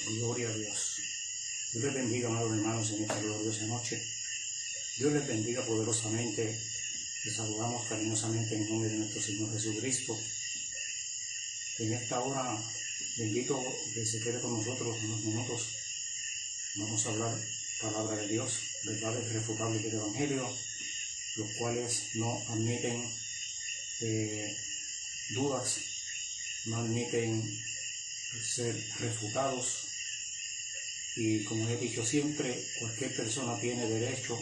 Gloria a Dios. Dios les bendiga, amados hermanos, en esta gloriosa noche. Dios les bendiga poderosamente. Les saludamos cariñosamente en el nombre de nuestro Señor Jesucristo. En esta hora le invito a que se quede con nosotros unos minutos. Vamos a hablar palabra de Dios, verdades irrefutables del Evangelio, los cuales no admiten dudas, no admiten ser refutados. Y como he dicho siempre, cualquier persona tiene derecho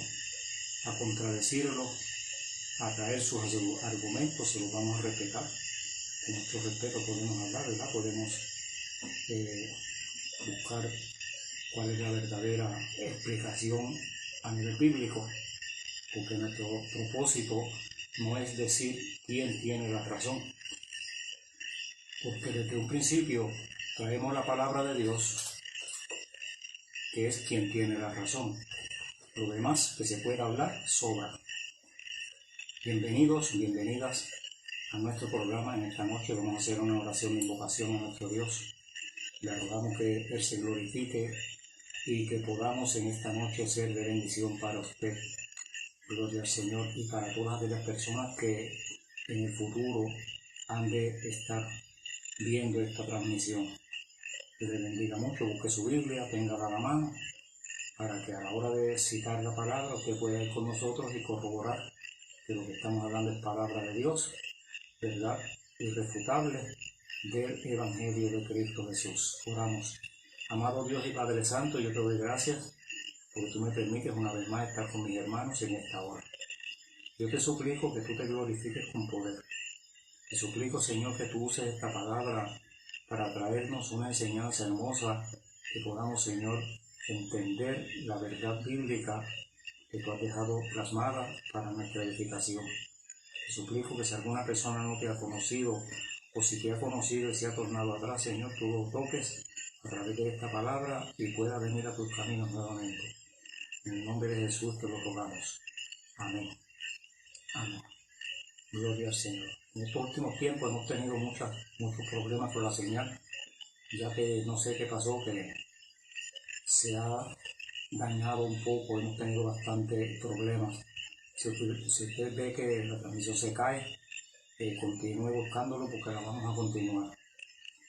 a contradecirlo, a traer sus argumentos, se los vamos a respetar. Con nuestro respeto podemos hablar, ¿verdad? Podemos buscar cuál es la verdadera explicación a nivel bíblico, porque nuestro propósito no es decir quién tiene la razón, porque desde un principio traemos la palabra de Dios, que es quien tiene la razón. Lo demás que se pueda hablar sobra. Bienvenidos, bienvenidas a nuestro programa. En esta noche vamos a hacer una oración de invocación a nuestro Dios. Le rogamos que Él se glorifique y que podamos en esta noche ser de bendición para usted. Gloria al Señor, y para todas aquellas personas que en el futuro han de estar viendo esta transmisión. Que le bendiga mucho, busque su Biblia, téngala a la mano, para que a la hora de citar la palabra usted pueda ir con nosotros y corroborar que lo que estamos hablando es palabra de Dios, verdad irrefutable del Evangelio de Cristo Jesús. Oramos. Amado Dios y Padre Santo, yo te doy gracias porque tú me permites una vez más estar con mis hermanos en esta hora. Yo te suplico que tú te glorifiques con poder. Te suplico, Señor, que tú uses esta palabra para traernos una enseñanza hermosa, que podamos, Señor, entender la verdad bíblica que tú has dejado plasmada para nuestra edificación. Te suplico que si alguna persona no te ha conocido, o si te ha conocido y se ha tornado atrás, Señor, tú lo toques a través de esta palabra y pueda venir a tus caminos nuevamente. En el nombre de Jesús te lo rogamos. Amén. Amén. Gloria al Señor. En estos últimos tiempos hemos tenido muchos problemas con la señal, ya que no sé qué pasó, que se ha dañado un poco, hemos tenido bastantes problemas. Si usted ve que la transmisión se cae, continúe buscándolo porque la vamos a continuar.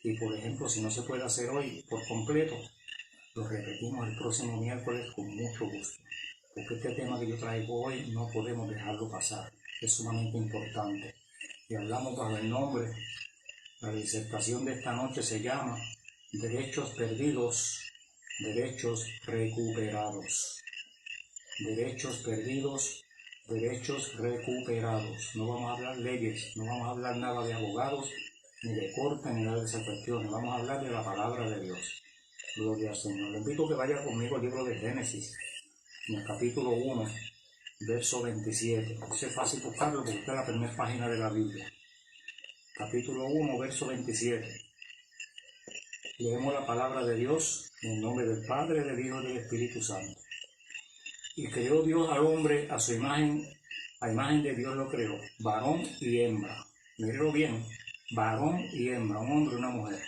Y por ejemplo, si no se puede hacer hoy por completo, lo repetimos el próximo miércoles con mucho gusto, porque este tema que yo traigo hoy no podemos dejarlo pasar, es sumamente importante. Y hablamos bajo el nombre, la disertación de esta noche se llama Derechos perdidos, derechos recuperados. Derechos perdidos, derechos recuperados. No vamos a hablar leyes, no vamos a hablar nada de abogados, ni de corte, ni nada de esas cuestiones. Vamos a hablar de la palabra de Dios. Gloria al Señor. Le invito a que vaya conmigo al libro de Génesis, en el capítulo 1, verso 27. Eso es fácil buscarlo porque está en la primera página de la Biblia. Capítulo 1, verso 27. Leemos la palabra de Dios en el nombre del Padre, del Hijo y del Espíritu Santo. Y creó Dios al hombre a su imagen, a imagen de Dios lo creó, varón y hembra. Mírenlo bien, varón y hembra, un hombre y una mujer.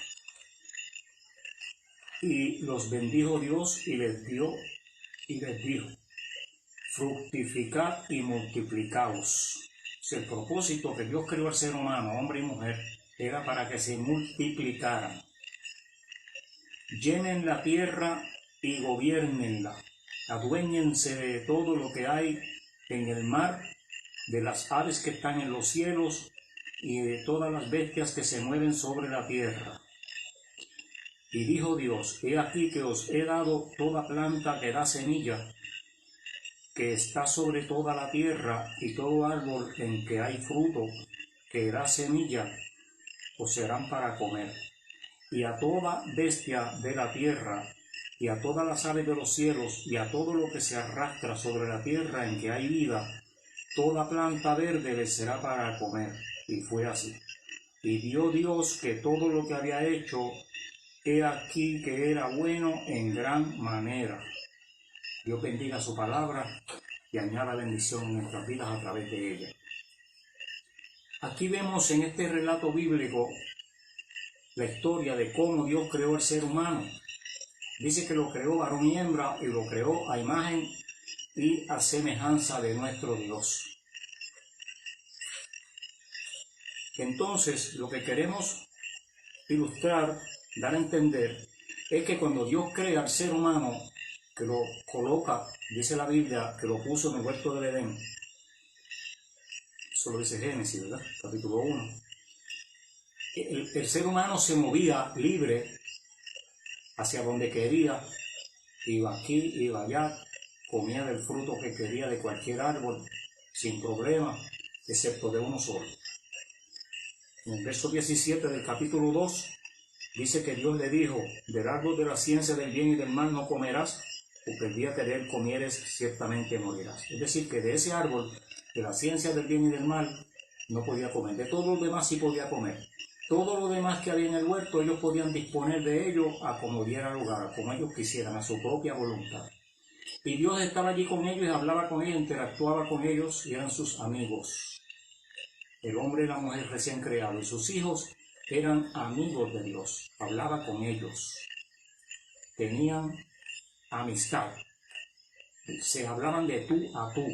Y los bendijo Dios y les dijo, fructificad y multiplicaos. Si el propósito que Dios creó al ser humano, hombre y mujer, era para que se multiplicaran. Llenen la tierra y gobiernenla. Aduéñense de todo lo que hay en el mar, de las aves que están en los cielos y de todas las bestias que se mueven sobre la tierra. Y dijo Dios, he aquí que os he dado toda planta que da semilla, que está sobre toda la tierra, y todo árbol en que hay fruto, que da semilla, os serán para comer. Y a toda bestia de la tierra, y a todas las aves de los cielos, y a todo lo que se arrastra sobre la tierra en que hay vida, toda planta verde les será para comer. Y fue así. Y vio Dios que todo lo que había hecho, he aquí que era bueno en gran manera. Dios bendiga su palabra y añada bendición en nuestras vidas a través de ella. Aquí vemos en este relato bíblico la historia de cómo Dios creó al ser humano. Dice que lo creó varón y hembra y lo creó a imagen y a semejanza de nuestro Dios. Entonces, lo que queremos ilustrar, dar a entender, es que cuando Dios crea al ser humano, que lo coloca, dice la Biblia, que lo puso en el huerto del Edén, eso lo dice Génesis, ¿verdad? Capítulo 1. El ser humano se movía libre hacia donde quería, iba aquí, iba allá, comía del fruto que quería de cualquier árbol, sin problema, excepto de uno solo. En el verso 17 del capítulo 2, dice que Dios le dijo, del árbol de la ciencia del bien y del mal no comerás, porque el día que de él comieres, ciertamente morirás. Es decir, que de ese árbol, de la ciencia del bien y del mal, no podía comer. De todo lo demás sí podía comer. Todo lo demás que había en el huerto, ellos podían disponer de ello a como diera lugar, a como ellos quisieran, a su propia voluntad. Y Dios estaba allí con ellos y hablaba con ellos, interactuaba con ellos y eran sus amigos. El hombre y la mujer recién creados y sus hijos eran amigos de Dios. Hablaba con ellos. Tenían amistad. Se hablaban de tú a tú.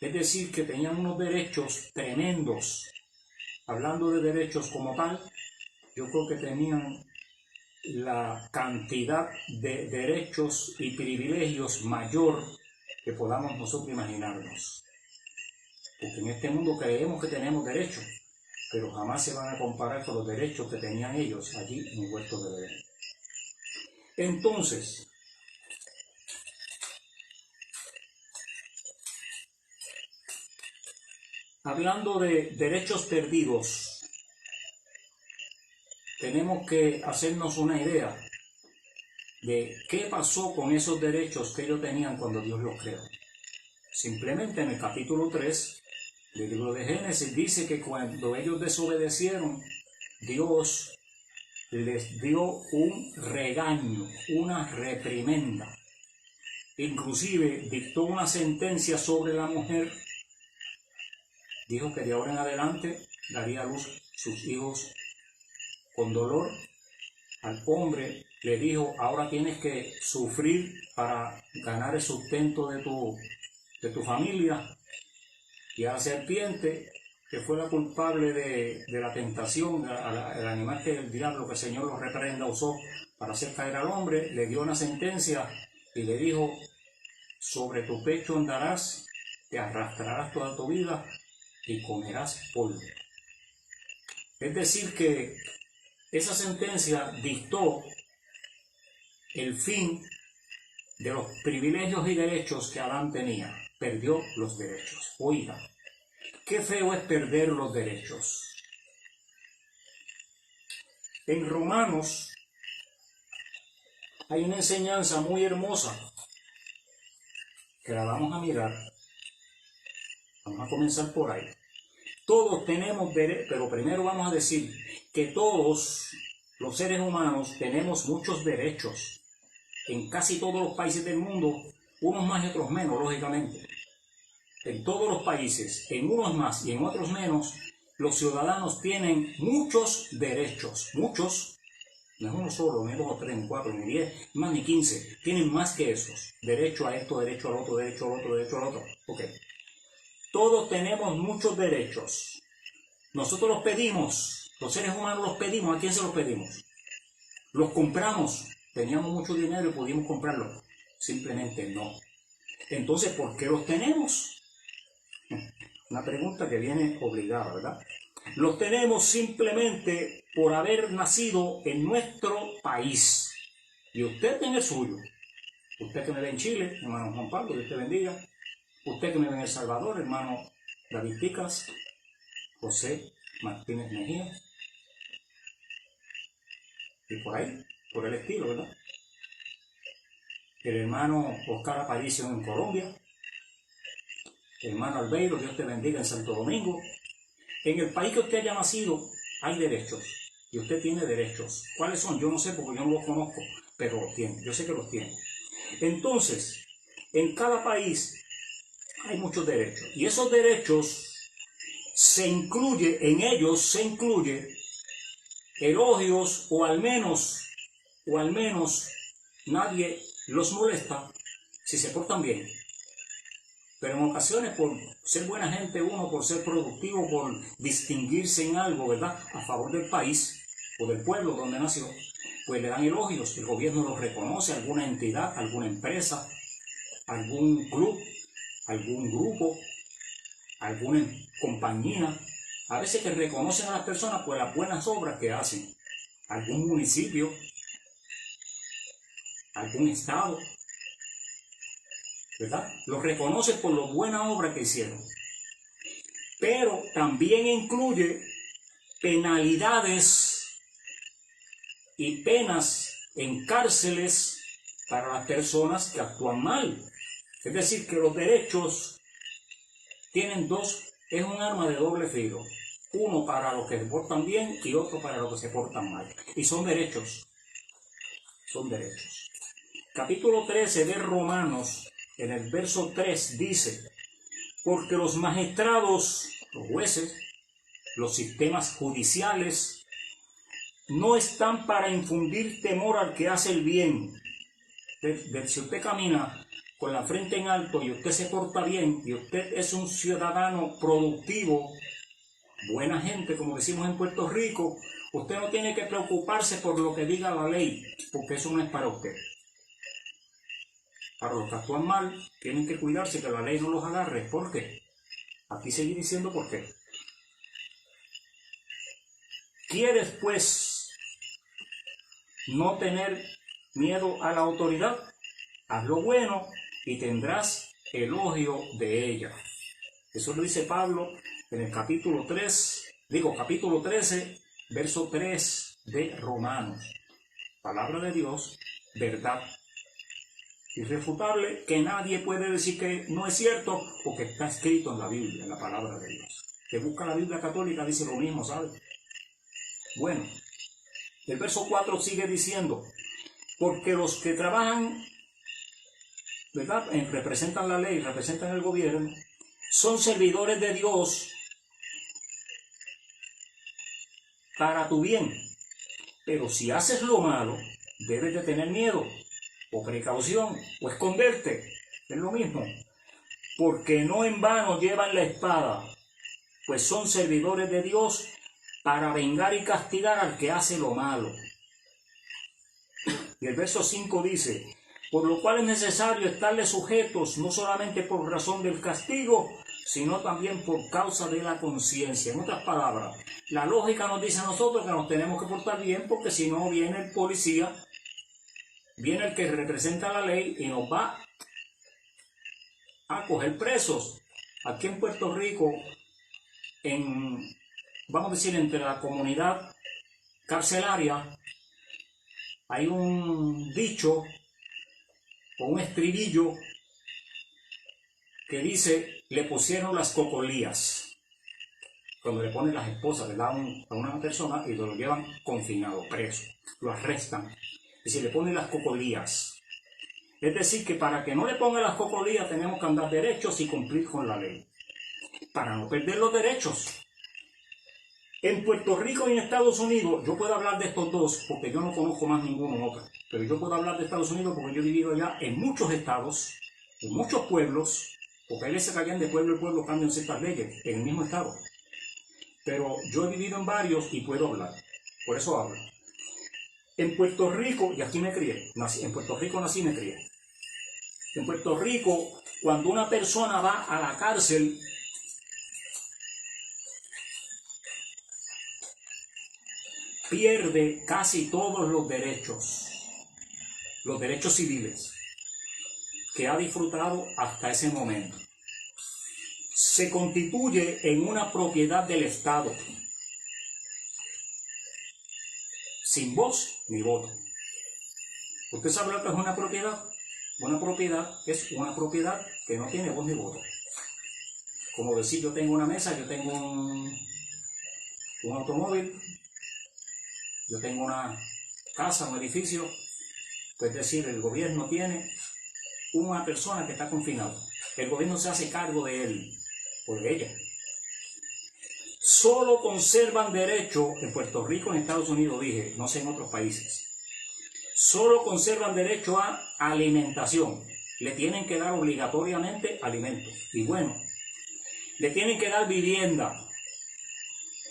Es decir, que tenían unos derechos tremendos. Hablando de derechos como tal, yo creo que tenían la cantidad de derechos y privilegios mayor que podamos nosotros imaginarnos. Porque en este mundo creemos que tenemos derechos, pero jamás se van a comparar con los derechos que tenían ellos allí en el huerto del Edén. Entonces, hablando de derechos perdidos, tenemos que hacernos una idea de qué pasó con esos derechos que ellos tenían cuando Dios los creó. Simplemente en el capítulo 3 del libro de Génesis dice que cuando ellos desobedecieron, Dios les dio un regaño, una reprimenda. Inclusive dictó una sentencia sobre la mujer. Dijo que de ahora en adelante daría a luz sus hijos con dolor. Al hombre le dijo, ahora tienes que sufrir para ganar el sustento de tu familia. Y a la serpiente, que fue la culpable de la tentación, el animal que el diablo, que el Señor lo reprenda, usó para hacer caer al hombre, le dio una sentencia y le dijo, sobre tu pecho andarás, te arrastrarás toda tu vida y comerás polvo. Es decir que esa sentencia dictó el fin de los privilegios y derechos que Adán tenía. Perdió los derechos. Oiga, qué feo es perder los derechos. En Romanos hay una enseñanza muy hermosa que la vamos a mirar. Vamos a comenzar por ahí. Todos tenemos derechos, pero primero vamos a decir que todos los seres humanos tenemos muchos derechos. En casi todos los países del mundo, unos más y otros menos, lógicamente. En todos los países, en unos más y en otros menos, los ciudadanos tienen muchos derechos. Muchos, no es uno solo, ni dos o tres, ni cuatro, ni 10, más ni 15. Tienen más que esos. Derecho a esto, derecho al otro, derecho al otro, derecho al otro. Ok. Todos tenemos muchos derechos. Nosotros los pedimos, los seres humanos los pedimos. ¿A quién se los pedimos? Los compramos. Teníamos mucho dinero y pudimos comprarlos. Simplemente no. Entonces, ¿por qué los tenemos? Una pregunta que viene obligada, ¿verdad? Los tenemos simplemente por haber nacido en nuestro país. Y usted en el suyo. Usted que me ve en Chile, hermano Juan Pablo, Dios te bendiga. Usted que me ve en El Salvador, hermano David Picas, José Martínez Mejía. Y por ahí, por el estilo, ¿verdad? El hermano Oscar Aparicio en Colombia. El hermano Albeiro, Dios te bendiga, en Santo Domingo. En el país que usted haya nacido, hay derechos. Y usted tiene derechos. ¿Cuáles son? Yo no sé porque yo no los conozco, pero los tiene. Yo sé que los tiene. Entonces, en cada país hay muchos derechos. Y esos derechos en ellos se incluye elogios o al menos nadie los molesta si se portan bien. Pero en ocasiones, por ser buena gente uno, por ser productivo, por distinguirse en algo, ¿verdad?, a favor del país o del pueblo donde nació, pues le dan elogios. El gobierno los reconoce, alguna entidad, alguna empresa, algún club, algún grupo, alguna compañía. A veces que reconocen a las personas por las buenas obras que hacen. Algún municipio, algún estado, ¿verdad? Los reconoce por la buena obra que hicieron. Pero también incluye penalidades y penas en cárceles para las personas que actúan mal. Es decir, que los derechos tienen es un arma de doble filo. Uno para los que se portan bien y otro para los que se portan mal. Y son derechos. Son derechos. Capítulo 13 de Romanos, en el verso 3 dice: porque los magistrados, los jueces, los sistemas judiciales, no están para infundir temor al que hace el bien. Si usted camina con la frente en alto y usted se porta bien y usted es un ciudadano productivo, buena gente, como decimos en Puerto Rico, usted no tiene que preocuparse por lo que diga la ley, porque eso no es para usted. Para los que actúan mal, tienen que cuidarse que la ley no los agarre. ¿Por qué? Aquí seguí diciendo por qué. ¿Quieres, pues, no tener miedo a la autoridad? Haz lo bueno y tendrás elogio de ella. Eso lo dice Pablo en el capítulo 13, verso 3 de Romanos. Palabra de Dios, verdad irrefutable, que nadie puede decir que no es cierto, porque está escrito en la Biblia, en la palabra de Dios. Que busca la Biblia católica dice lo mismo, ¿sabe? Bueno, el verso 4 sigue diciendo: porque los que trabajan, ¿verdad?, representan la ley, representan el gobierno, son servidores de Dios para tu bien. Pero si haces lo malo, debes de tener miedo, o precaución, o esconderte. Es lo mismo. Porque no en vano llevan la espada, pues son servidores de Dios para vengar y castigar al que hace lo malo. Y el verso 5 dice: por lo cual es necesario estarles sujetos, no solamente por razón del castigo, sino también por causa de la conciencia. En otras palabras, la lógica nos dice a nosotros que nos tenemos que portar bien, porque si no viene el policía, viene el que representa la ley y nos va a coger presos. Aquí en Puerto Rico, vamos a decir, entre la comunidad carcelaria, hay un dicho o un estribillo que dice: le pusieron las cocolías. Cuando le ponen las esposas, ¿verdad?, a una persona y lo llevan confinado, preso, lo arrestan. Y se le ponen las cocolías. Es decir, que para que no le pongan las cocolías tenemos que andar derechos y cumplir con la ley, para no perder los derechos. En Puerto Rico y en Estados Unidos, yo puedo hablar de estos dos porque yo no conozco más ninguno otro, pero yo puedo hablar de Estados Unidos porque yo he vivido allá en muchos estados, en muchos pueblos, porque hay veces que allá de pueblo en pueblo cambian ciertas leyes en el mismo estado. Pero yo he vivido en varios y puedo hablar, por eso hablo. En Puerto Rico, y aquí me crié, en Puerto Rico nací y me crié. En Puerto Rico, cuando una persona va a la cárcel, pierde casi todos los derechos civiles que ha disfrutado hasta ese momento. Se constituye en una propiedad del Estado, sin voz ni voto. ¿Usted sabe lo que es una propiedad? Una propiedad es una propiedad que no tiene voz ni voto. Como decir, yo tengo una mesa, yo tengo un automóvil, yo tengo una casa, un edificio. Pues decir, el gobierno tiene una persona que está confinada. El gobierno se hace cargo de él o de ella. Solo conservan derecho en Puerto Rico, en Estados Unidos, dije, no sé en otros países. solo conservan derecho a alimentación. Le tienen que dar obligatoriamente alimento. Y bueno, le tienen que dar vivienda.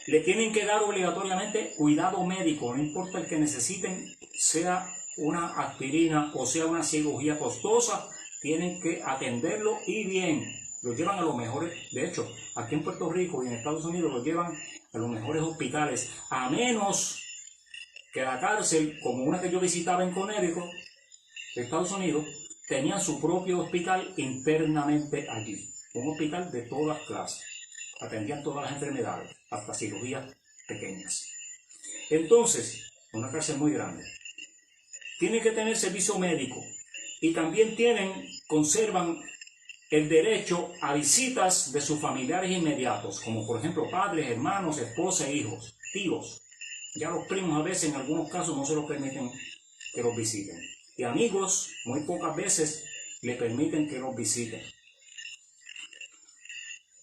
Le tienen que dar obligatoriamente cuidado médico. No importa el que necesiten, sea una aspirina o sea una cirugía costosa, tienen que atenderlo y bien. Los llevan a los mejores, de hecho, aquí en Puerto Rico y en Estados Unidos los llevan a los mejores hospitales, a menos que la cárcel, como una que yo visitaba en Connecticut, Estados Unidos, tenían su propio hospital internamente allí, un hospital de todas clases, atendían todas las enfermedades, hasta cirugías pequeñas. Entonces, una cárcel muy grande. Tienen que tener servicio médico y también conservan el derecho a visitas de sus familiares inmediatos, como por ejemplo padres, hermanos, esposas e hijos, tíos. Ya los primos a veces en algunos casos no se los permiten que los visiten. Y amigos muy pocas veces le permiten que los visiten.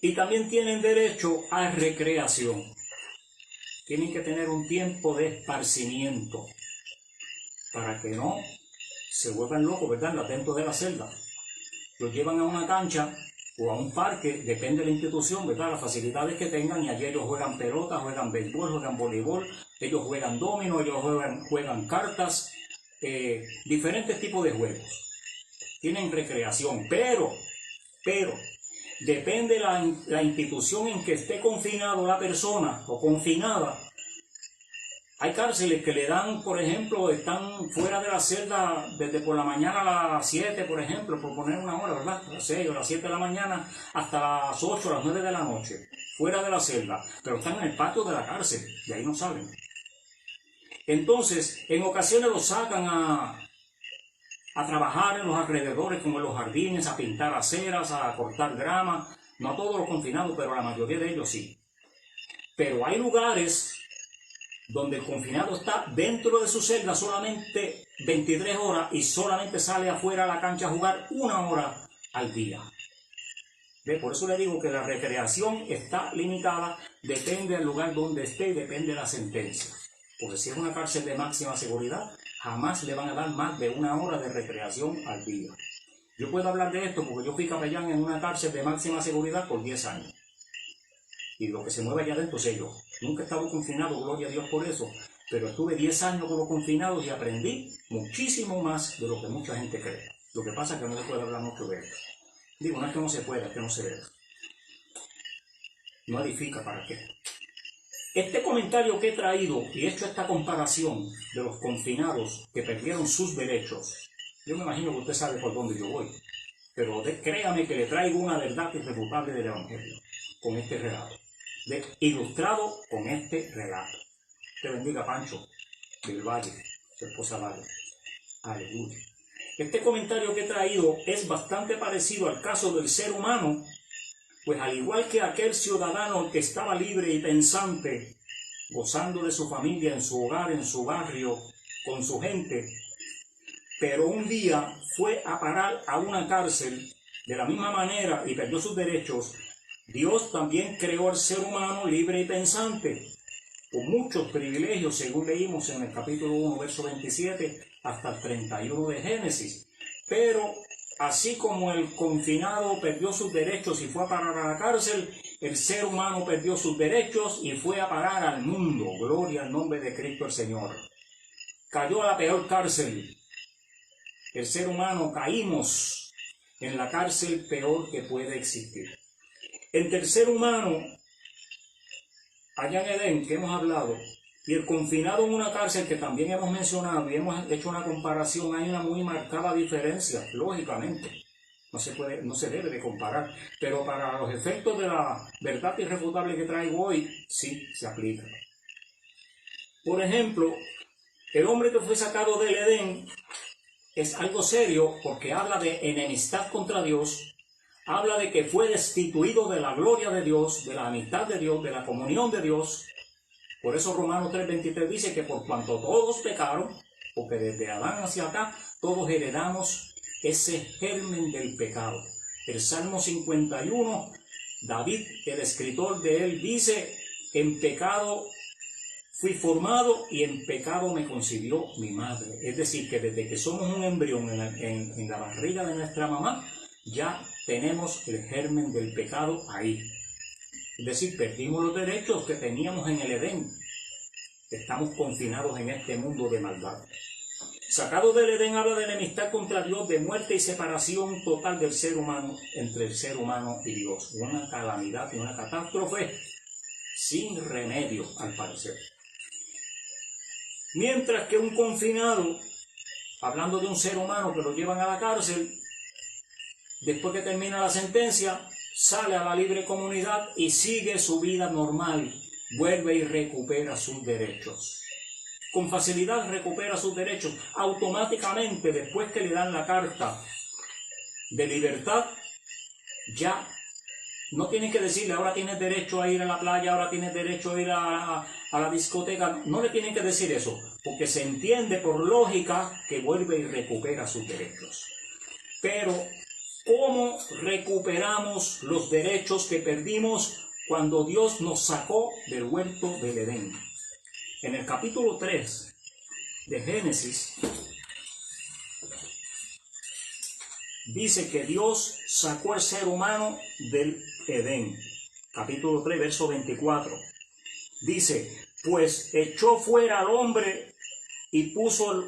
Y también tienen derecho a recreación. Tienen que tener un tiempo de esparcimiento para que no se vuelvan locos, ¿verdad?, dentro de la celda. Los llevan a una cancha o a un parque, depende de la institución, ¿verdad?, las facilidades que tengan, y allí ellos juegan pelota, juegan béisbol, juegan voleibol, ellos juegan dominó, ellos juegan cartas, diferentes tipos de juegos. Tienen recreación, pero depende la institución en que esté confinado la persona o confinada. Hay cárceles que le dan, por ejemplo, están fuera de la celda desde por la mañana a las 7, por ejemplo, por poner una hora, ¿verdad? A las 6 o a las 7 de la mañana hasta las 8 o las 9 de la noche, fuera de la celda, pero están en el patio de la cárcel, y ahí no salen. Entonces, en ocasiones los sacan a trabajar en los alrededores, como en los jardines, a pintar aceras, a cortar grama. No a todos los confinados, pero a la mayoría de ellos sí. Pero hay lugares donde el confinado está dentro de su celda solamente 23 horas y solamente sale afuera a la cancha a jugar 1 hora al día. ¿Ve? Por eso le digo que la recreación está limitada, depende del lugar donde esté y depende de la sentencia. Porque si es una cárcel de máxima seguridad, jamás le van a dar más de 1 hora de recreación al día. Yo puedo hablar de esto porque yo fui capellán en una cárcel de máxima seguridad por 10 años. Y lo que se mueve allá adentro sé yo. Nunca he estado confinado, gloria a Dios por eso, pero estuve 10 años como confinado y aprendí muchísimo más de lo que mucha gente cree. Lo que pasa es que no se puede hablar mucho de esto. Digo, no es que no se pueda, es que no se debe. No edifica, ¿para qué? Este comentario que he traído y he hecho esta comparación de los confinados que perdieron sus derechos, yo me imagino que usted sabe por dónde yo voy, pero créame que le traigo una verdad irrefutable del Evangelio con este relato, ilustrado con este relato. Te bendiga, Pancho del Valle, su esposa Valle. Aleluya. Este comentario que he traído es bastante parecido al caso del ser humano, pues al igual que aquel ciudadano que estaba libre y pensante, gozando de su familia, en su hogar, en su barrio, con su gente, pero un día fue a parar a una cárcel de la misma manera y perdió sus derechos, Dios también creó al ser humano libre y pensante, con muchos privilegios, según leímos en el capítulo 1, verso 27, hasta el 31 de Génesis. Pero así como el confinado perdió sus derechos y fue a parar a la cárcel, el ser humano perdió sus derechos y fue a parar al mundo. Gloria al nombre de Cristo el Señor. Cayó a la peor cárcel. El ser humano caímos en la cárcel peor que puede existir. Entre el ser humano, allá en Edén, que hemos hablado, y el confinado en una cárcel que también hemos mencionado y hemos hecho una comparación, hay una muy marcada diferencia, lógicamente. No se debe de comparar, pero para los efectos de la verdad irrefutable que traigo hoy, sí se aplica. Por ejemplo, el hombre que fue sacado del Edén es algo serio porque habla de enemistad contra Dios, habla de que fue destituido de la gloria de Dios, de la amistad de Dios, de la comunión de Dios. Por eso Romanos 3:23 dice que por cuanto todos pecaron, porque desde Adán hacia acá, todos heredamos ese germen del pecado. El Salmo 51, David, el escritor de él, dice, en pecado fui formado y en pecado me concibió mi madre. Es decir, que desde que somos un embrión en la barriga de nuestra mamá, ya tenemos el germen del pecado ahí. Es decir, perdimos los derechos que teníamos en el Edén. Estamos confinados en este mundo de maldad. Sacado del Edén habla de enemistad contra Dios, de muerte y separación total del ser humano, entre el ser humano y Dios. Una calamidad y una catástrofe sin remedio, al parecer. Mientras que un confinado, hablando de un ser humano que lo llevan a la cárcel, después que termina la sentencia, sale a la libre comunidad y sigue su vida normal, vuelve y recupera sus derechos. Con facilidad recupera sus derechos. Automáticamente, después que le dan la carta de libertad, ya no tienen que decirle, ahora tienes derecho a ir a la playa, ahora tienes derecho a ir a la discoteca. No le tienen que decir eso, porque se entiende por lógica que vuelve y recupera sus derechos. Pero, ¿cómo recuperamos los derechos que perdimos cuando Dios nos sacó del huerto del Edén? En el capítulo 3 de Génesis, dice que Dios sacó al ser humano del Edén. Capítulo 3, verso 24. Dice, pues echó fuera al hombre y puso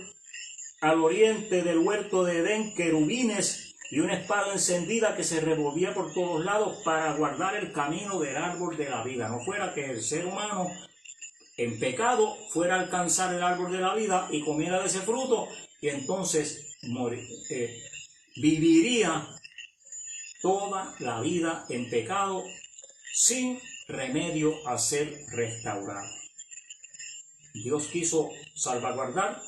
al oriente del huerto de Edén querubines y una espada encendida que se revolvía por todos lados para guardar el camino del árbol de la vida. No fuera que el ser humano en pecado fuera a alcanzar el árbol de la vida y comiera de ese fruto y entonces viviría toda la vida en pecado sin remedio a ser restaurado. Dios quiso salvaguardar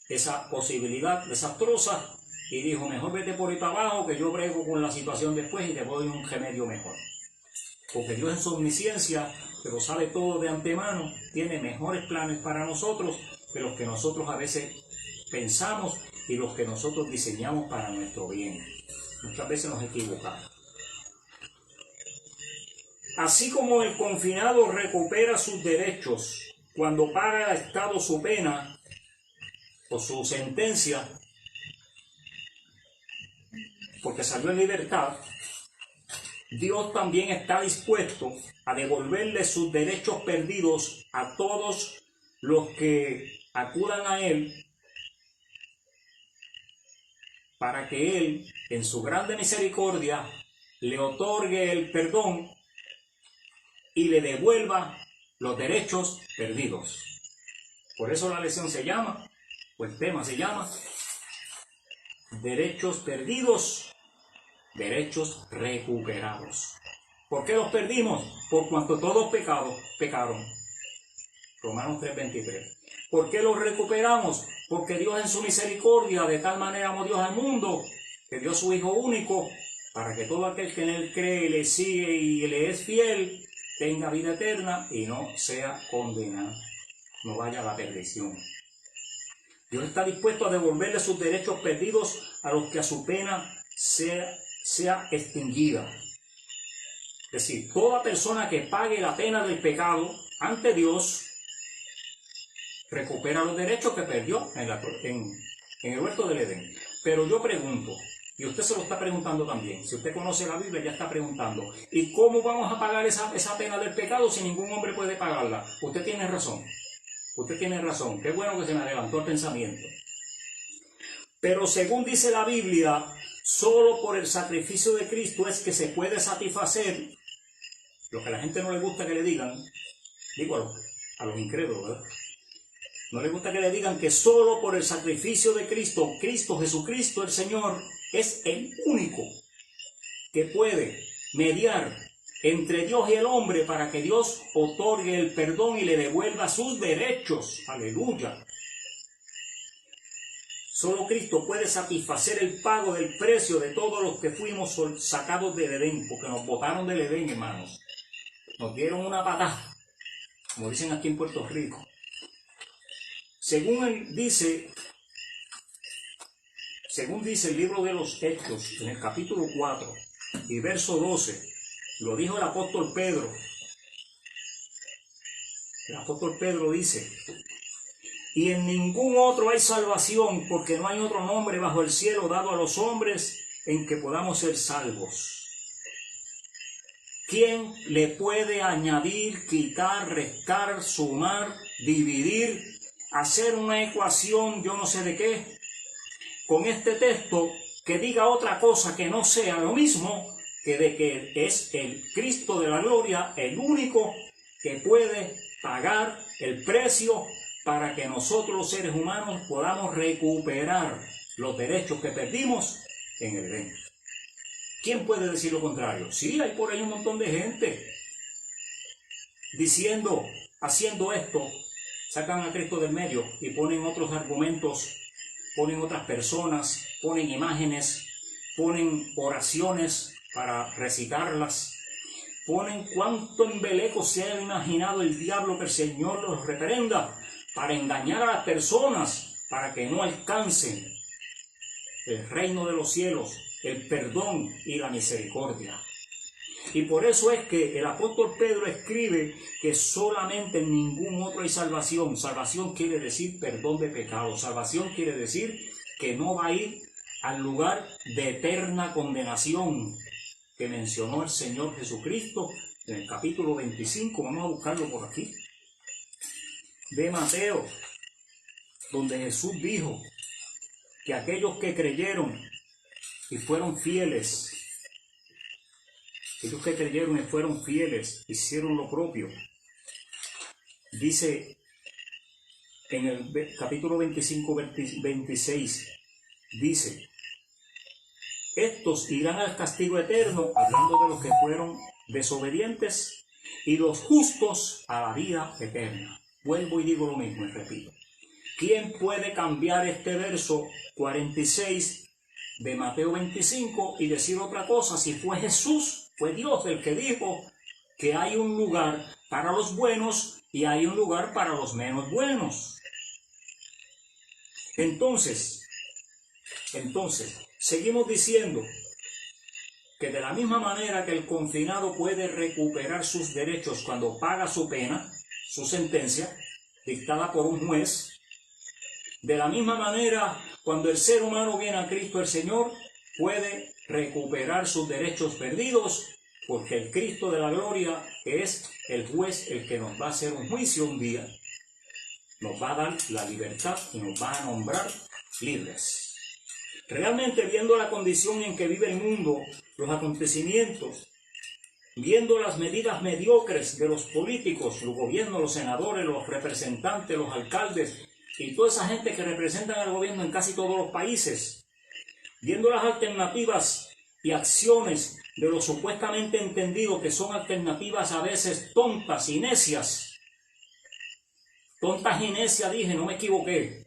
esa posibilidad desastrosa y dijo, mejor vete por ahí para abajo que yo brego con la situación después y te doy un remedio mejor. Porque Dios en su omnisciencia, que lo sabe todo de antemano, tiene mejores planes para nosotros que los que nosotros a veces pensamos y los que nosotros diseñamos para nuestro bien. Muchas veces nos equivocamos. Así como el confinado recupera sus derechos cuando paga al Estado su pena o su sentencia, porque salió en libertad, Dios también está dispuesto a devolverle sus derechos perdidos a todos los que acudan a Él para que Él, en su grande misericordia, le otorgue el perdón y le devuelva los derechos perdidos. Por eso la lección se llama, o el tema se llama, derechos perdidos, derechos recuperados. ¿Por qué los perdimos? Por cuanto todos pecaron. Romanos 3:23. ¿Por qué los recuperamos? Porque Dios en su misericordia de tal manera amó Dios al mundo que dio su Hijo único para que todo aquel que en Él cree, le sigue y le es fiel tenga vida eterna y no sea condenado, no vaya a la perdición. Dios está dispuesto a devolverle sus derechos perdidos a los que a su pena sea extinguida. Es decir, toda persona que pague la pena del pecado ante Dios recupera los derechos que perdió en el huerto del Edén. Pero yo pregunto, y usted se lo está preguntando también, si usted conoce la Biblia ya está preguntando, ¿y cómo vamos a pagar esa pena del pecado si ningún hombre puede pagarla? Usted tiene razón, qué bueno que se me adelantó el pensamiento. Pero según dice la Biblia, solo por el sacrificio de Cristo es que se puede satisfacer lo que a la gente no le gusta que le digan, digo a los incrédulos, ¿verdad? No le gusta que le digan que solo por el sacrificio de Cristo, Jesucristo el Señor, es el único que puede mediar entre Dios y el hombre para que Dios otorgue el perdón y le devuelva sus derechos. Aleluya. Solo Cristo puede satisfacer el pago del precio de todos los que fuimos sacados del Edén, porque nos botaron del Edén, hermanos. Nos dieron una patada, como dicen aquí en Puerto Rico. Según dice el libro de los Hechos, en el capítulo 4 y verso 12, lo dijo el apóstol Pedro, El apóstol Pedro dice: y en ningún otro hay salvación, porque no hay otro nombre bajo el cielo dado a los hombres en que podamos ser salvos. ¿Quién le puede añadir, quitar, restar, sumar, dividir, hacer una ecuación, yo no sé de qué, con este texto que diga otra cosa que no sea lo mismo que de que es el Cristo de la gloria el único que puede pagar el precio para que nosotros los seres humanos podamos recuperar los derechos que perdimos en el Edén? ¿Quién puede decir lo contrario? Sí, hay por ahí un montón de gente diciendo, haciendo esto, sacan a Cristo del medio y ponen otros argumentos, ponen otras personas, ponen imágenes, ponen oraciones para recitarlas, ponen cuánto embeleco se ha imaginado el diablo, que el Señor los reprenda, para engañar a las personas, para que no alcancen el reino de los cielos, el perdón y la misericordia. Y por eso es que el apóstol Pedro escribe que solamente en ningún otro hay salvación. Salvación quiere decir perdón de pecados. Salvación quiere decir que no va a ir al lugar de eterna condenación que mencionó el Señor Jesucristo en el capítulo 25. Vamos a buscarlo por aquí, de Mateo, donde Jesús dijo que aquellos que creyeron y fueron fieles, aquellos que creyeron y fueron fieles, hicieron lo propio. Dice en el capítulo 25, 26, dice: estos irán al castigo eterno, hablando de los que fueron desobedientes, y los justos a la vida eterna. Vuelvo y digo lo mismo y repito. ¿Quién puede cambiar este verso 46 de Mateo 25 y decir otra cosa? Si fue Jesús, fue Dios el que dijo que hay un lugar para los buenos y hay un lugar para los menos buenos. Entonces, seguimos diciendo que de la misma manera que el confinado puede recuperar sus derechos cuando paga su pena, su sentencia, dictada por un juez, de la misma manera, cuando el ser humano viene a Cristo el Señor, puede recuperar sus derechos perdidos, porque el Cristo de la gloria, que es el juez, el que nos va a hacer un juicio un día, nos va a dar la libertad y nos va a nombrar libres. Realmente, viendo la condición en que vive el mundo, los acontecimientos, viendo las medidas mediocres de los políticos, los gobiernos, los senadores, los representantes, los alcaldes y toda esa gente que representan al gobierno en casi todos los países, viendo las alternativas y acciones de los supuestamente entendidos, que son alternativas a veces tontas y necias. Tontas y necias, dije, no me equivoqué.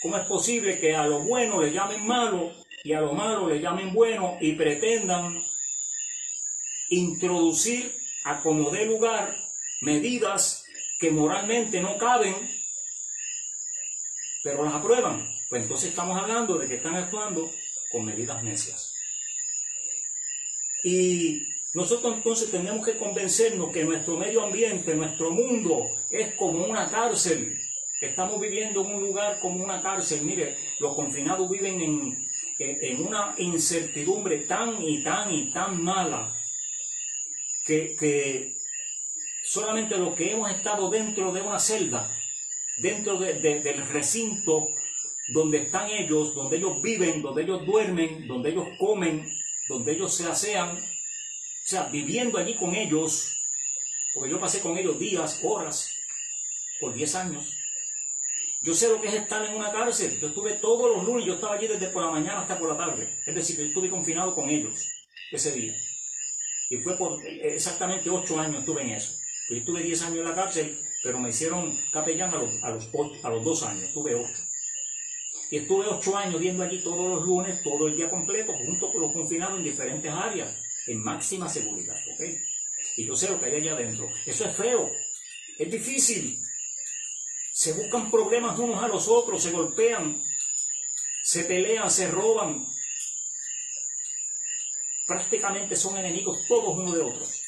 ¿Cómo es posible que a lo bueno le llamen malo y a lo malo le llamen bueno y pretendan introducir a como dé lugar medidas que moralmente no caben, pero las aprueban? Pues entonces estamos hablando de que están actuando con medidas necias. Y nosotros entonces tenemos que convencernos que nuestro medio ambiente, nuestro mundo, es como una cárcel. Estamos viviendo en un lugar como una cárcel. Mire, los confinados viven en una incertidumbre tan y tan mala que solamente los que hemos estado dentro de una celda, dentro del recinto donde están ellos, donde ellos viven, donde ellos duermen, donde ellos comen, donde ellos se asean, o sea, viviendo allí con ellos, porque yo pasé con ellos días, horas, por 10 años. Yo sé lo que es estar en una cárcel. Yo estuve todos los lunes, yo estaba allí desde por la mañana hasta por la tarde. Es decir, que yo estuve confinado con ellos ese día. Y fue por exactamente 8 años estuve en eso. Yo estuve 10 años en la cárcel, pero me hicieron capellán a los 2 años, estuve 8. Y estuve 8 años viendo allí todos los lunes, todo el día completo, junto con los confinados en diferentes áreas, en máxima seguridad, ¿ok? Y yo sé lo que hay allá adentro. Eso es feo, es difícil. Se buscan problemas unos a los otros, se golpean, se pelean, se roban. Prácticamente son enemigos todos unos de otros.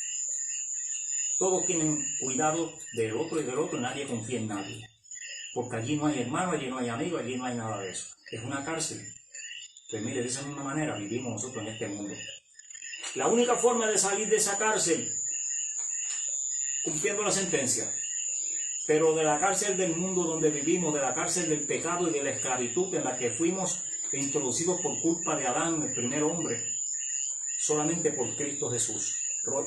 Todos tienen cuidado del otro y del otro, nadie confía en nadie. Porque allí no hay hermano, allí no hay amigo, allí no hay nada de eso. Es una cárcel. Pues mire, de esa misma manera vivimos nosotros en este mundo. La única forma de salir de esa cárcel, cumpliendo la sentencia, pero de la cárcel del mundo donde vivimos, de la cárcel del pecado y de la esclavitud en la que fuimos introducidos por culpa de Adán, el primer hombre, solamente por Cristo Jesús.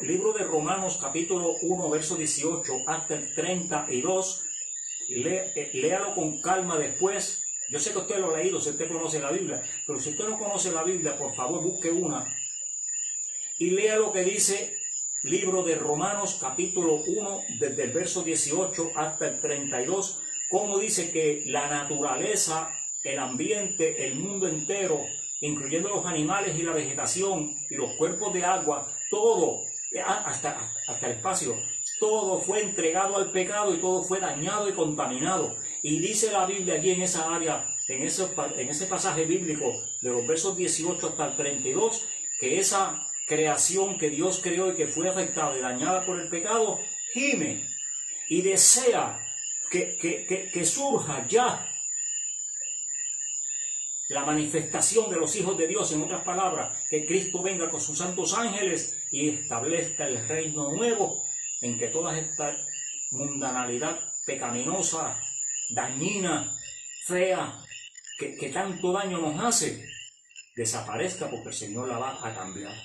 Libro de Romanos, capítulo 1, verso 18 hasta el 32, léalo con calma después. Yo sé que usted lo ha leído, si usted conoce la Biblia, pero si usted no conoce la Biblia, por favor busque una y lea lo que dice libro de Romanos, capítulo 1, desde el verso 18 hasta el 32, cómo dice que la naturaleza, el ambiente, el mundo entero, incluyendo los animales y la vegetación y los cuerpos de agua, todo, hasta el espacio, todo fue entregado al pecado y todo fue dañado y contaminado. Y dice la Biblia allí en esa área, en ese pasaje bíblico de los versos 18 hasta el 32, que esa creación que Dios creó y que fue afectada y dañada por el pecado, gime y desea que surja ya la manifestación de los hijos de Dios. En otras palabras, que Cristo venga con sus santos ángeles y establezca el reino nuevo en que toda esta mundanalidad pecaminosa, dañina, fea, que tanto daño nos hace, desaparezca, porque el Señor la va a cambiar.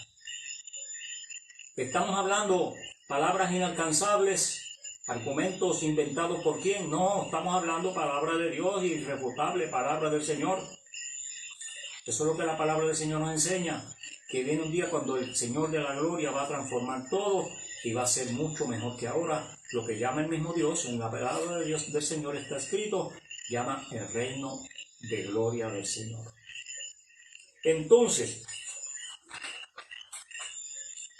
Estamos hablando palabras inalcanzables, argumentos inventados por quién. No, estamos hablando palabra de Dios, irrefutable palabra del Señor. Eso es lo que la palabra del Señor nos enseña, que viene un día cuando el Señor de la gloria va a transformar todo y va a ser mucho mejor que ahora. Lo que llama el mismo Dios, en la palabra de Dios del Señor está escrito, llama el reino de gloria del Señor. Entonces,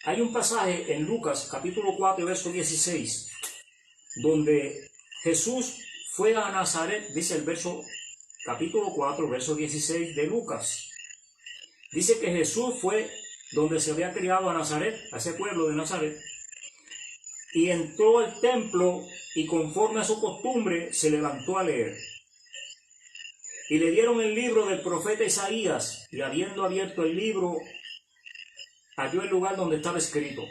hay un pasaje en Lucas, capítulo 4, verso 16, donde Jesús fue a Nazaret, dice el verso, capítulo 4, verso 16 de Lucas. Dice que Jesús fue donde se había criado a Nazaret, a ese pueblo de Nazaret, y entró al templo y conforme a su costumbre se levantó a leer. Y le dieron el libro del profeta Isaías, y habiendo abierto el libro, halló el lugar donde estaba escrito: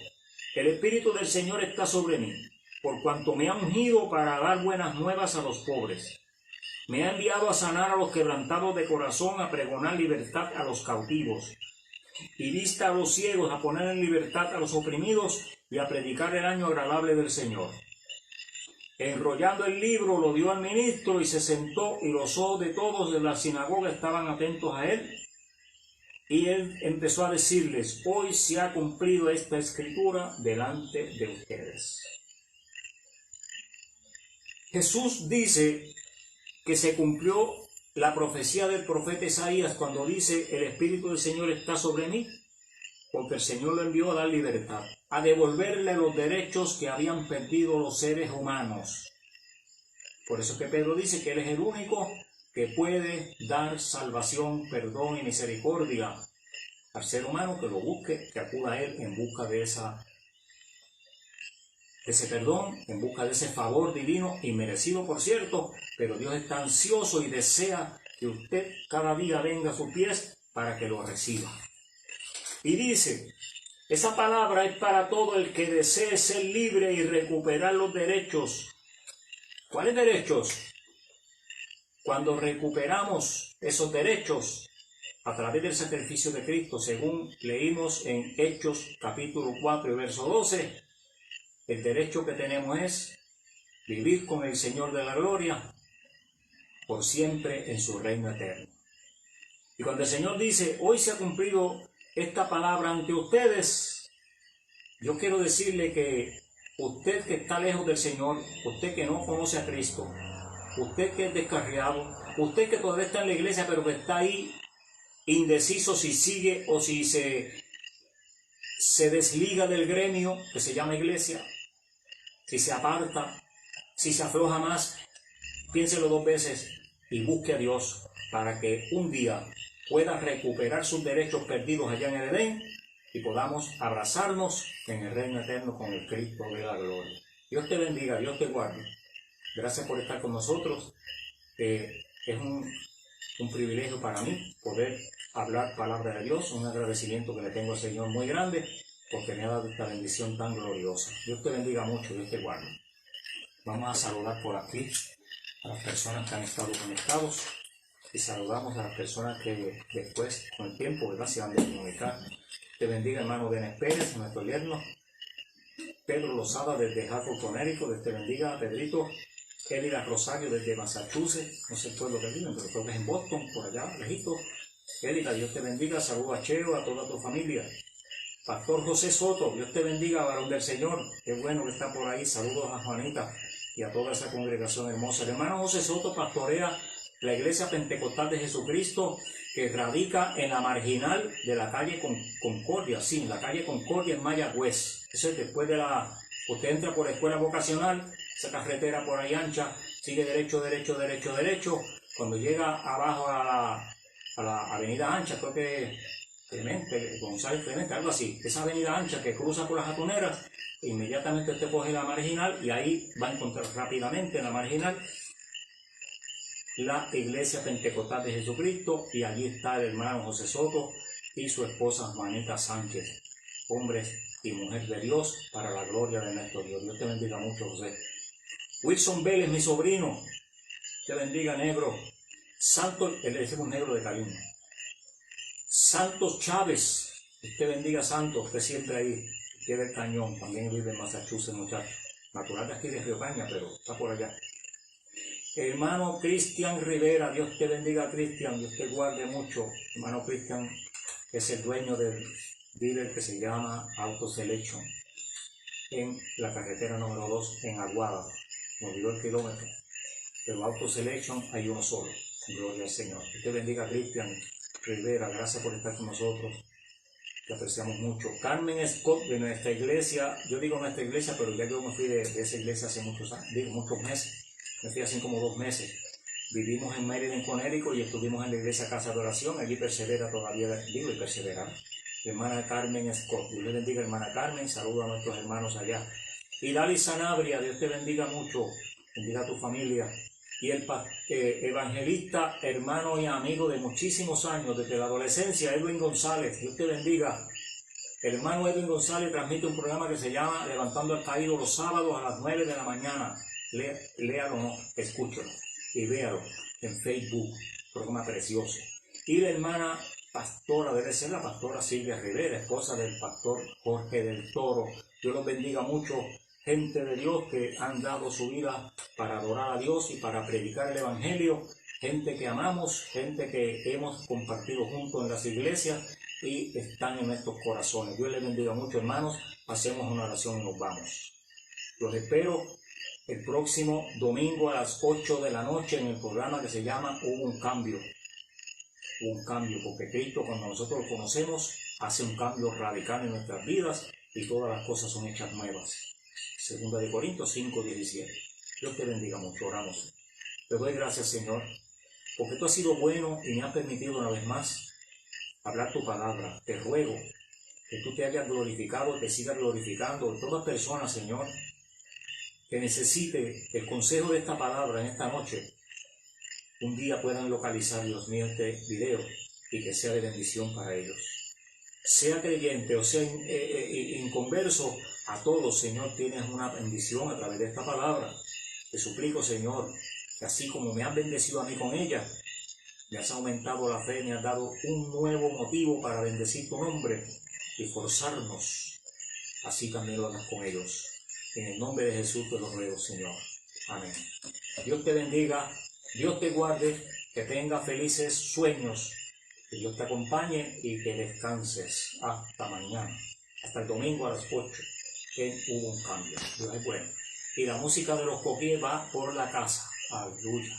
el Espíritu del Señor está sobre mí, por cuanto me ha ungido para dar buenas nuevas a los pobres. Me ha enviado a sanar a los quebrantados de corazón, a pregonar libertad a los cautivos, y vista a los ciegos, a poner en libertad a los oprimidos, y a predicar el año agradable del Señor. Enrollando el libro, lo dio al ministro, y se sentó, y los ojos de todos de la sinagoga estaban atentos a él. Y él empezó a decirles: hoy se ha cumplido esta escritura delante de ustedes. Jesús dice que se cumplió la profecía del profeta Isaías cuando dice: el Espíritu del Señor está sobre mí, porque el Señor lo envió a dar libertad, a devolverle los derechos que habían perdido los seres humanos. Por eso que Pedro dice que Él es el único que puede dar salvación, perdón y misericordia al ser humano que lo busque, que acuda a Él en busca de ese perdón, en busca de ese favor divino, inmerecido por cierto, pero Dios está ansioso y desea que usted cada día venga a sus pies para que lo reciba. Y dice, esa palabra es para todo el que desee ser libre y recuperar los derechos. ¿Cuáles derechos? Cuando recuperamos esos derechos a través del sacrificio de Cristo, según leímos en Hechos capítulo 4 y verso 12, el derecho que tenemos es vivir con el Señor de la gloria por siempre en su reino eterno. Y cuando el Señor dice, hoy se ha cumplido esta palabra ante ustedes, yo quiero decirle que usted que está lejos del Señor, usted que no conoce a Cristo, usted que es descarriado, usted que todavía está en la iglesia pero que está ahí indeciso si sigue o si se desliga del gremio que se llama iglesia, si se aparta, si se afloja más, piénselo dos veces y busque a Dios para que un día pueda recuperar sus derechos perdidos allá en el Edén y podamos abrazarnos en el reino eterno con el Cristo de la gloria. Dios te bendiga, Dios te guarde. Gracias por estar con nosotros. Es un privilegio para mí poder hablar palabra de Dios, un agradecimiento que le tengo al Señor muy grande porque me ha dado esta bendición tan gloriosa. Dios te bendiga mucho, Dios te guarde. Vamos a saludar por aquí a las personas que han estado conectados y saludamos a las personas que después, con el tiempo, ¿verdad?, se han de comunicar. Te bendiga, hermano Denis Pérez, nuestro yerno. Pedro Lozada desde Hartford, Connecticut. Dios te bendiga, Pedrito. Elida Rosario desde Massachusetts, no sé el pueblo que viven, pero creo que es en Boston, por allá, lejito. Elida, Dios te bendiga, saludos a Cheo, a toda tu familia. Pastor José Soto, Dios te bendiga, varón del Señor, qué bueno que está por ahí, saludos a Juanita y a toda esa congregación hermosa. El hermano José Soto pastorea la Iglesia Pentecostal de Jesucristo, que radica en la marginal de la calle Concordia, sí, en la calle Concordia en Mayagüez. Eso es después de usted entra por la escuela vocacional, esa carretera por ahí ancha, sigue derecho. Cuando llega abajo a la avenida ancha, creo que González Clemente, algo así, esa avenida ancha que cruza por las Jatoneras, inmediatamente usted coge la marginal y ahí va a encontrar rápidamente en la marginal la Iglesia Pentecostal de Jesucristo, y allí está el hermano José Soto y su esposa Juanita Sánchez, hombres y mujeres de Dios para la gloria de nuestro Dios. Dios te bendiga mucho, José. Wilson Vélez, mi sobrino, te bendiga, negro. Santos, le decimos negro de cariño. Santos Chávez, Dios te bendiga, Santos, usted siempre ahí, pie del cañón, también vive en Massachusetts, muchacho. Natural de aquí de Río Caña, pero está por allá. Hermano Cristian Rivera, Dios te bendiga, Cristian, Dios te guarde mucho. Hermano Cristian es el dueño del dealer que se llama Auto Selection en la carretera número 2 en Aguada. Me olvidó el kilómetro, pero Auto Selection hay uno solo. Gloria al Señor. Dios te bendiga, Cristian Rivera, gracias por estar con nosotros, te apreciamos mucho. Carmen Scott de nuestra iglesia, yo digo nuestra iglesia, pero ya yo me fui de esa iglesia hace muchos meses. Me fui hace como 2 meses. Vivimos en Maryland, Connecticut, y estuvimos en la iglesia Casa de Oración. Allí persevera todavía, digo, y persevera. Hermana Carmen Scott, Dios le bendiga, hermana Carmen. Saludos a nuestros hermanos allá. Y Dali Sanabria, Dios te bendiga mucho. Bendiga a tu familia. Y el evangelista, hermano y amigo de muchísimos años, desde la adolescencia, Edwin González. Dios te bendiga. El hermano Edwin González transmite un programa que se llama Levantando al Caído los sábados a las 9 de la mañana. Léalo, no, escúchalo y véalo en Facebook, programa precioso. Y la hermana pastora, debe ser la pastora Silvia Rivera, esposa del pastor Jorge del Toro. Dios los bendiga mucho, gente de Dios que han dado su vida para adorar a Dios y para predicar el evangelio, gente que amamos, gente que hemos compartido juntos en las iglesias y están en nuestros corazones. Dios les bendiga mucho, hermanos. Hacemos una oración y nos vamos. Los espero el próximo domingo a las 8 de la noche en el programa que se llama Hubo un cambio. Hubo un cambio, porque Cristo, cuando nosotros lo conocemos, hace un cambio radical en nuestras vidas y todas las cosas son hechas nuevas. 2 de Corintios 5:17. Dios te bendiga mucho, oramos. Te doy gracias, Señor, porque tú has sido bueno y me has permitido una vez más hablar tu palabra. Te ruego que tú te hayas glorificado, te sigas glorificando de todas personas, Señor, que necesite el consejo de esta palabra en esta noche, un día puedan localizar, Dios mío, este video y que sea de bendición para ellos. Sea creyente o sea inconverso, a todos, Señor, tienes una bendición a través de esta palabra. Te suplico, Señor, que así como me has bendecido a mí con ella, me has aumentado la fe, me has dado un nuevo motivo para bendecir tu nombre y forzarnos. Así también lo hagas con ellos. En el nombre de Jesús te lo ruego, Señor. Amén. Dios te bendiga, Dios te guarde, que tengas felices sueños, que Dios te acompañe y que descanses hasta mañana, hasta el domingo a las 8, en Hubo un Cambio. Dios es bueno. Y la música de los coquíes va por la casa. Aleluya.